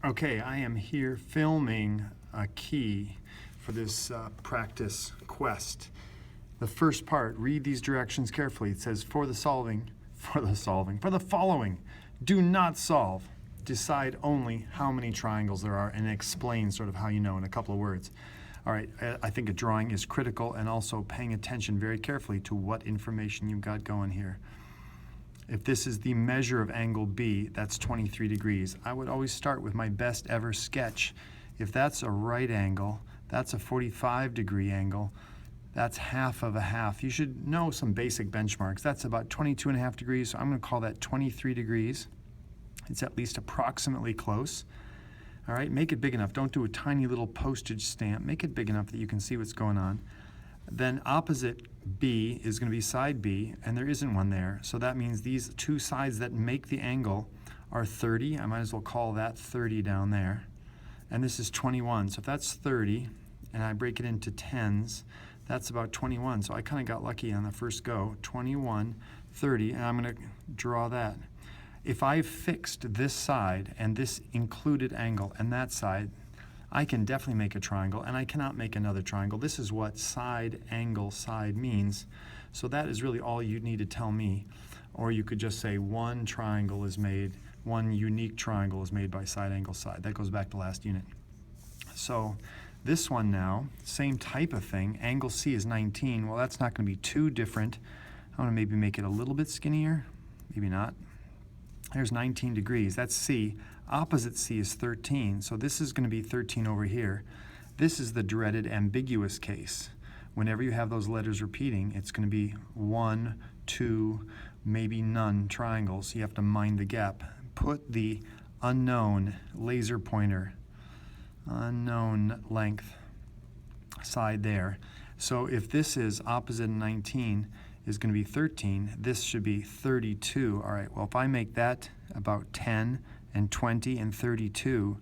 Okay, I am here filming a key for this practice quest. The first part, read these directions carefully. It says, for the following, do not solve. Decide only how many triangles there are and explain sort of how you know in a couple of words. All right, I think a drawing is critical, and also paying attention very carefully to what information you've got going here. If this is the measure of angle B, that's 23 degrees. I would always start with my best ever sketch. If that's a right angle, that's a 45-degree angle. That's half of a half. You should know some basic benchmarks. That's about 22.5 degrees, so I'm going to call that 23 degrees. It's at least approximately close. All right, make it big enough. Don't do a tiny little postage stamp. Make it big enough that you can see what's going on. Then opposite B is going to be side B, and there isn't one there. So that means these two sides that make the angle are 30. I might as well call that 30 down there. And this is 21. So if that's 30, and I break it into tens, that's about 21. So I kind of got lucky on the first go. 21, 30, and I'm going to draw that. If I fixed this side and this included angle and that side, I can definitely make a triangle, and I cannot make another triangle. This is what side, angle, side means. So that is really all you need to tell me. Or you could just say one triangle is made, one unique triangle is made by side, angle, side. That goes back to last unit. So this one now, same type of thing. Angle C is 19. Well, that's not going to be too different. I want to maybe make it a little bit skinnier. Maybe not. There's 19 degrees. That's C. Opposite C is 13. So this is going to be 13 over here. This is the dreaded ambiguous case. Whenever you have those letters repeating, it's going to be 1, 2, maybe none triangles. You have to mind the gap. Put the unknown laser pointer, unknown length side there. So if this is opposite 19, is going to be 13, this should be 32. All right, well, if I make that about 10 and 20 and 32,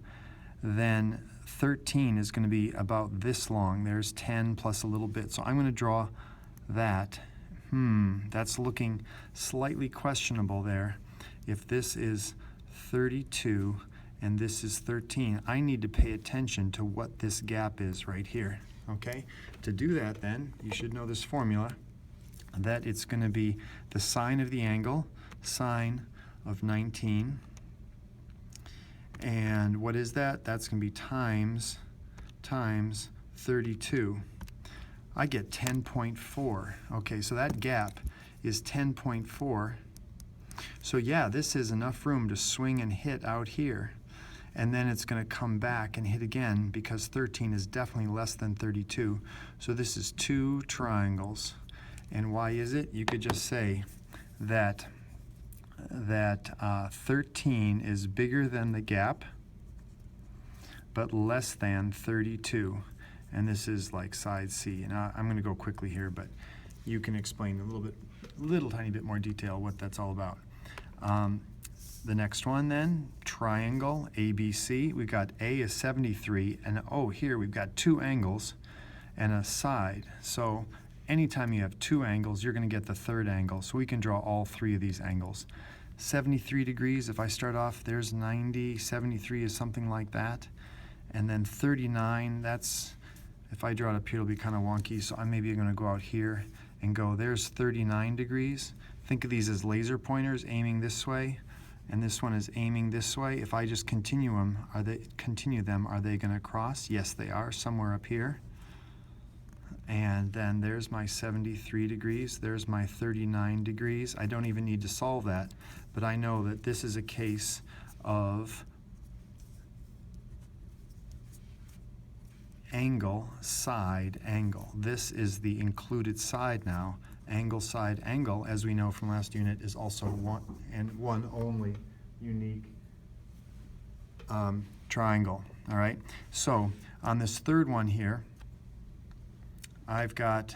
then 13 is going to be about this long. There's 10 plus a little bit. So I'm going to draw that. That's looking slightly questionable there. If this is 32 and this is 13, I need to pay attention to what this gap is right here, okay? To do that, then, you should know this formula, that it's going to be the sine of the angle, sine of 19, and what is that? That's going to be times 32. I get 10.4. Okay, so that gap is 10.4. So yeah, this is enough room to swing and hit out here, and then it's going to come back and hit again because 13 is definitely less than 32. So this is two triangles. And why is it? You could just say that 13 is bigger than the gap, but less than 32. And this is like side C. And I'm going to go quickly here, but you can explain a little tiny bit more detail what that's all about. The next one then, triangle ABC. We've got A is 73, and here we've got two angles and a side. So anytime you have two angles, you're going to get the third angle. So we can draw all three of these angles. 73 degrees, if I start off, there's 90, 73 is something like that. And then 39, that's, if I draw it up here, it'll be kind of wonky. So I'm maybe going to go out here and go, there's 39 degrees. Think of these as laser pointers aiming this way, and this one is aiming this way. If I just continue them, are they going to cross? Yes, they are, somewhere up here. And then there's my 73 degrees, there's my 39 degrees. I don't even need to solve that, but I know that this is a case of angle, side, angle. This is the included side now. Angle, side, angle, as we know from last unit, is also one and one only unique triangle, all right? So on this third one here, I've got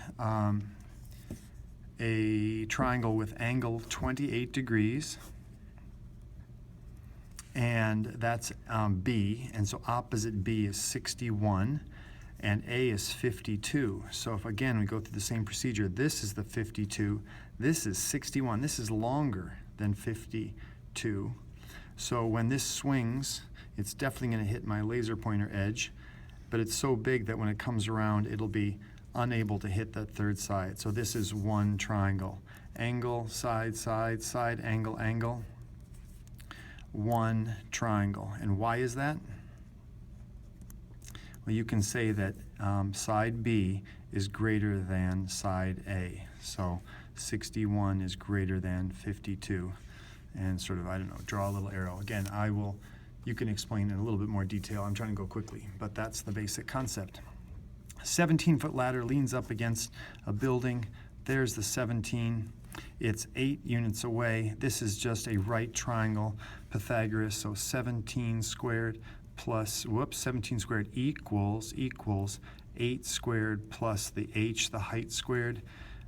a triangle with angle 28 degrees, and that's B, and so opposite B is 61, and A is 52. So if, again, we go through the same procedure, this is the 52, this is 61, this is longer than 52. So when this swings, It's definitely going to hit my laser pointer edge, but it's so big that when it comes around, it'll be unable to hit that third side. So this is one triangle. Angle, side, side, side, angle, angle. One triangle. And why is that? Well, you can say that side B is greater than side A. So 61 is greater than 52. And sort of, I don't know, draw a little arrow. Again, you can explain in a little bit more detail. I'm trying to go quickly, but that's the basic concept. 17-foot ladder leans up against a building. There's the 17. It's 8 units away. This is just a right triangle, Pythagoras. So 17 squared plus, 17 squared equals 8 squared plus the h, the height squared.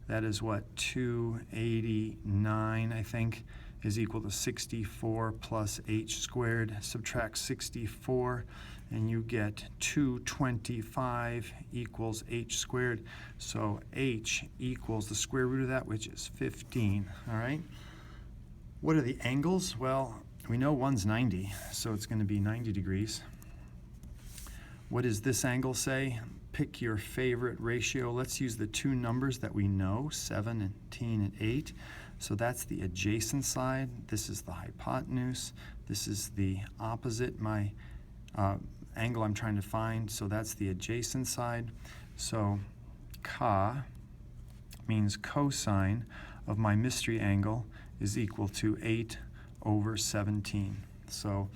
That is what, 289, I think, is equal to 64 plus h squared. Subtract 64, and you get 225 equals h squared. So h equals the square root of that, which is 15, all right? What are the angles? Well, we know one's 90, so it's going to be 90 degrees. What does this angle say? Pick your favorite ratio. Let's use the two numbers that we know, 17 and 8. So that's the adjacent side. This is the hypotenuse. This is the opposite, my angle I'm trying to find. So that's the adjacent side. So ka means cosine of my mystery angle is equal to 8 over 17. So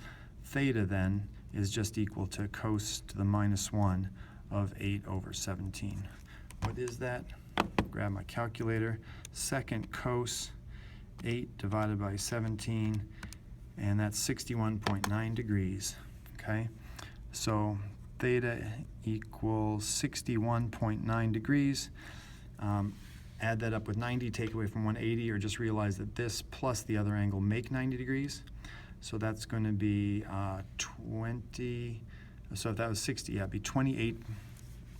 theta then is just equal to cos to the minus 1 of 8 over 17. What is that? Grab my calculator. Second cos 8 divided by 17, and that's 61.9 degrees, okay? So theta equals 61.9 degrees. Add that up with 90, take away from 180, or just realize that this plus the other angle make 90 degrees. So that's going to be 20, so if that was 60, yeah, it'd be 28.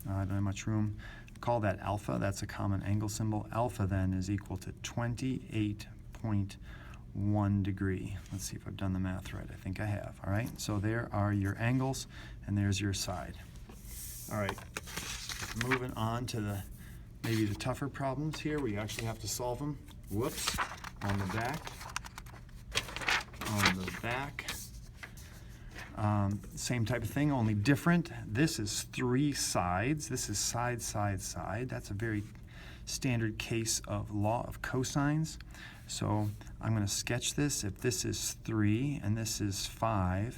I don't have much room. Call that alpha. That's a common angle symbol. Alpha then is equal to 28.1 degree. Let's see if I've done the math right. I think I have. All right, so there are your angles, and there's your side. All right, moving on to maybe the tougher problems here where you actually have to solve them. Whoops, on the back. On the back. Same type of thing, only different. This is 3 sides. This is side, side, side. That's a very standard case of law of cosines. So I'm going to sketch this. If this is 3 and this is 5,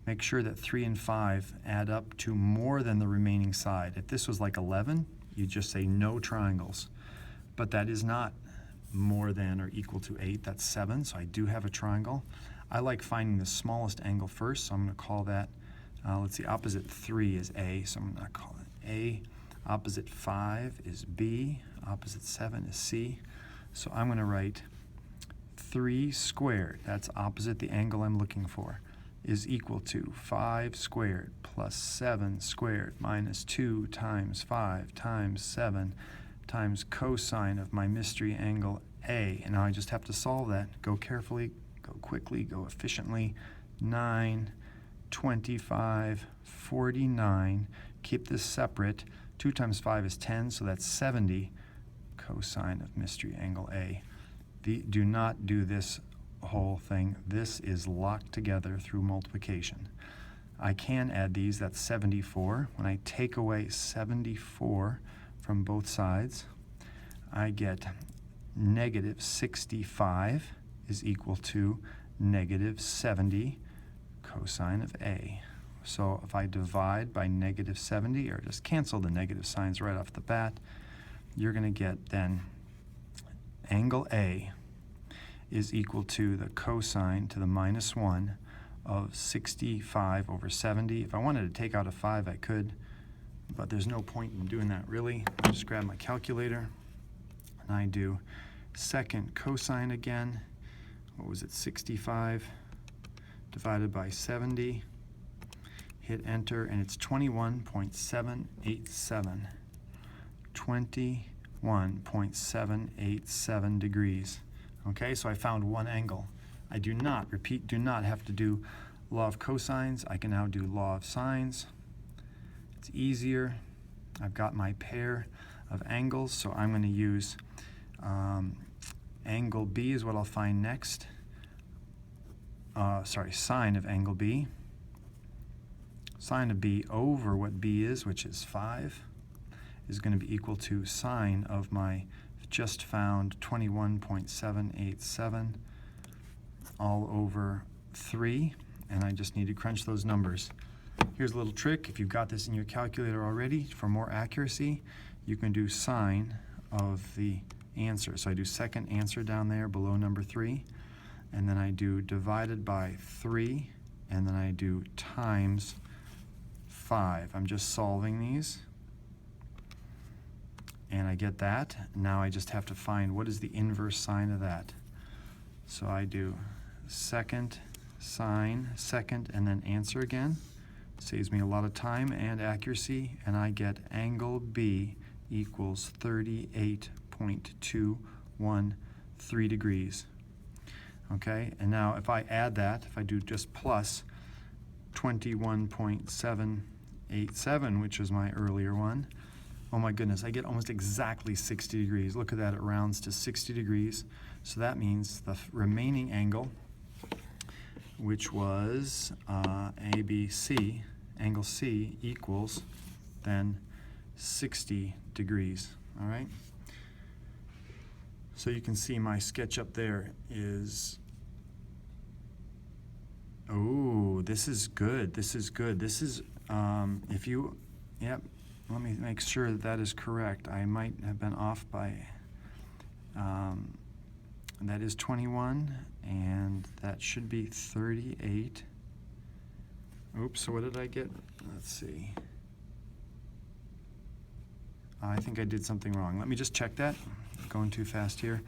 make sure that 3 and 5 add up to more than the remaining side. If this was like 11, you just say no triangles. But that is not more than or equal to 8. That's 7, so I do have a triangle. I like finding the smallest angle first, so I'm going to call that, let's see, opposite 3 is A, so I'm going to call it A. Opposite 5 is B. Opposite 7 is C. So I'm going to write 3 squared, that's opposite the angle I'm looking for, is equal to 5 squared plus 7 squared minus 2 times 5 times 7 times cosine of my mystery angle A. And now I just have to solve that. Go carefully, go quickly, go efficiently. 9, 25, 49. Keep this separate. 2 times 5 is 10, so that's 70 cosine of mystery angle A. Do not do this whole thing. This is locked together through multiplication. I can add these, that's 74. When I take away 74 from both sides, I get negative 65 is equal to negative 70 cosine of A. So if I divide by negative 70, or just cancel the negative signs right off the bat, you're going to get then angle A is equal to the cosine to the minus 1 of 65 over 70. If I wanted to take out a 5, I could, but there's no point in doing that really. I just grab my calculator and I do second cosine again. What was it, 65 divided by 70. Hit enter, and it's 21.787. 21.787 degrees. Okay, so I found one angle. I do not, repeat, do not have to do law of cosines, I can now do law of sines. It's easier. I've got my pair of angles, so I'm going to use angle B is what I'll find next. Sine of angle B. Sine of B over what B is, which is 5, is going to be equal to sine of my just found 21.787 all over 3, and I just need to crunch those numbers. Here's a little trick. If you've got this in your calculator already, for more accuracy, you can do sine of the answer. So I do second answer down there below number 3, and then I do divided by 3, and then I do times 5. I'm just solving these, and I get that. Now I just have to find what is the inverse sine of that. So I do second sine, second, and then answer again. Saves me a lot of time and accuracy, and I get angle B equals 38.213 degrees. Okay, and now if I add that, if I do just plus 21.787, which was my earlier one, oh my goodness, I get almost exactly 60 degrees. Look at that, it rounds to 60 degrees. So that means the remaining angle, which was ABC, angle C equals then 60 degrees, all right? So you can see my sketch up there is, oh, this is good, this is good. This is, if you, yep, let me make sure that that is correct. I might have been off by, that is 21, and that should be 38. Oops, so what did I get? Let's see. I think I did something wrong. Let me just check that. I'm going too fast here.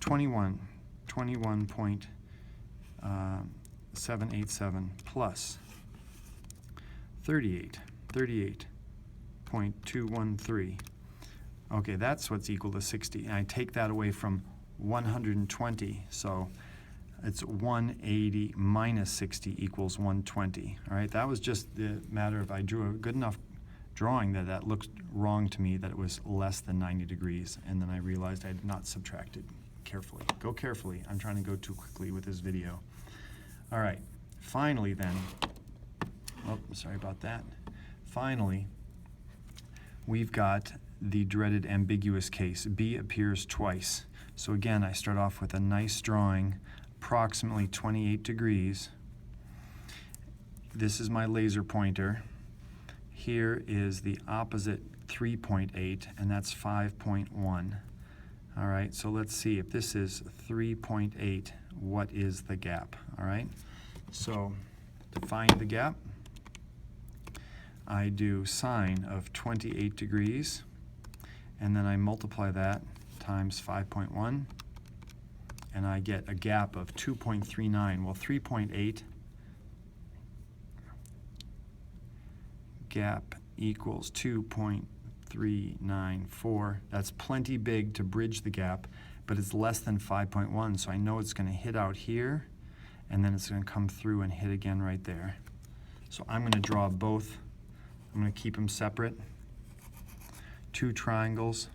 21.787 plus 38.213. Okay, that's what's equal to 60. And I take that away from 120, so it's 180 minus 60 equals 120. All right, that was just the matter of I drew a good enough drawing that looked wrong to me, that it was less than 90 degrees, and then I realized I had not subtracted carefully. Go carefully. I'm trying to go too quickly with this video. All right, finally then, oh, sorry about that. Finally, we've got the dreaded ambiguous case. B appears twice. So again, I start off with a nice drawing, approximately 28 degrees. This is my laser pointer. Here is the opposite 3.8, and that's 5.1. All right, so let's see, if this is 3.8, what is the gap? All right, so to find the gap, I do sine of 28 degrees, and then I multiply that times 5.1, and I get a gap of 2.39. Well, 3.8 gap equals 2.394. That's plenty big to bridge the gap, but it's less than 5.1, so I know it's going to hit out here, and then it's going to come through and hit again right there. So I'm going to draw both. I'm going to keep them separate. Two triangles,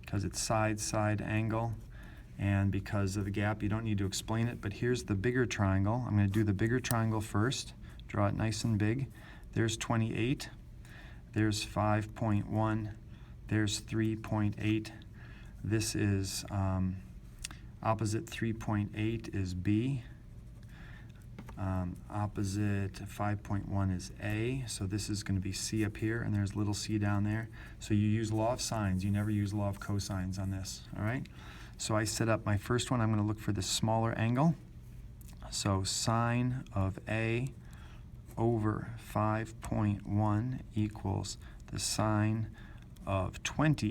because it's side-side angle, and because of the gap, you don't need to explain it, but here's the bigger triangle. I'm going to do the bigger triangle first, draw it nice and big. There's 28, there's 5.1, there's 3.8. This is opposite 3.8 is B. Opposite 5.1 is A, so this is going to be C up here, and there's little c down there. So you use law of sines, you never use law of cosines on this, all right? So I set up my first one, I'm going to look for the smaller angle. So sine of A over 5.1 equals the sine of 20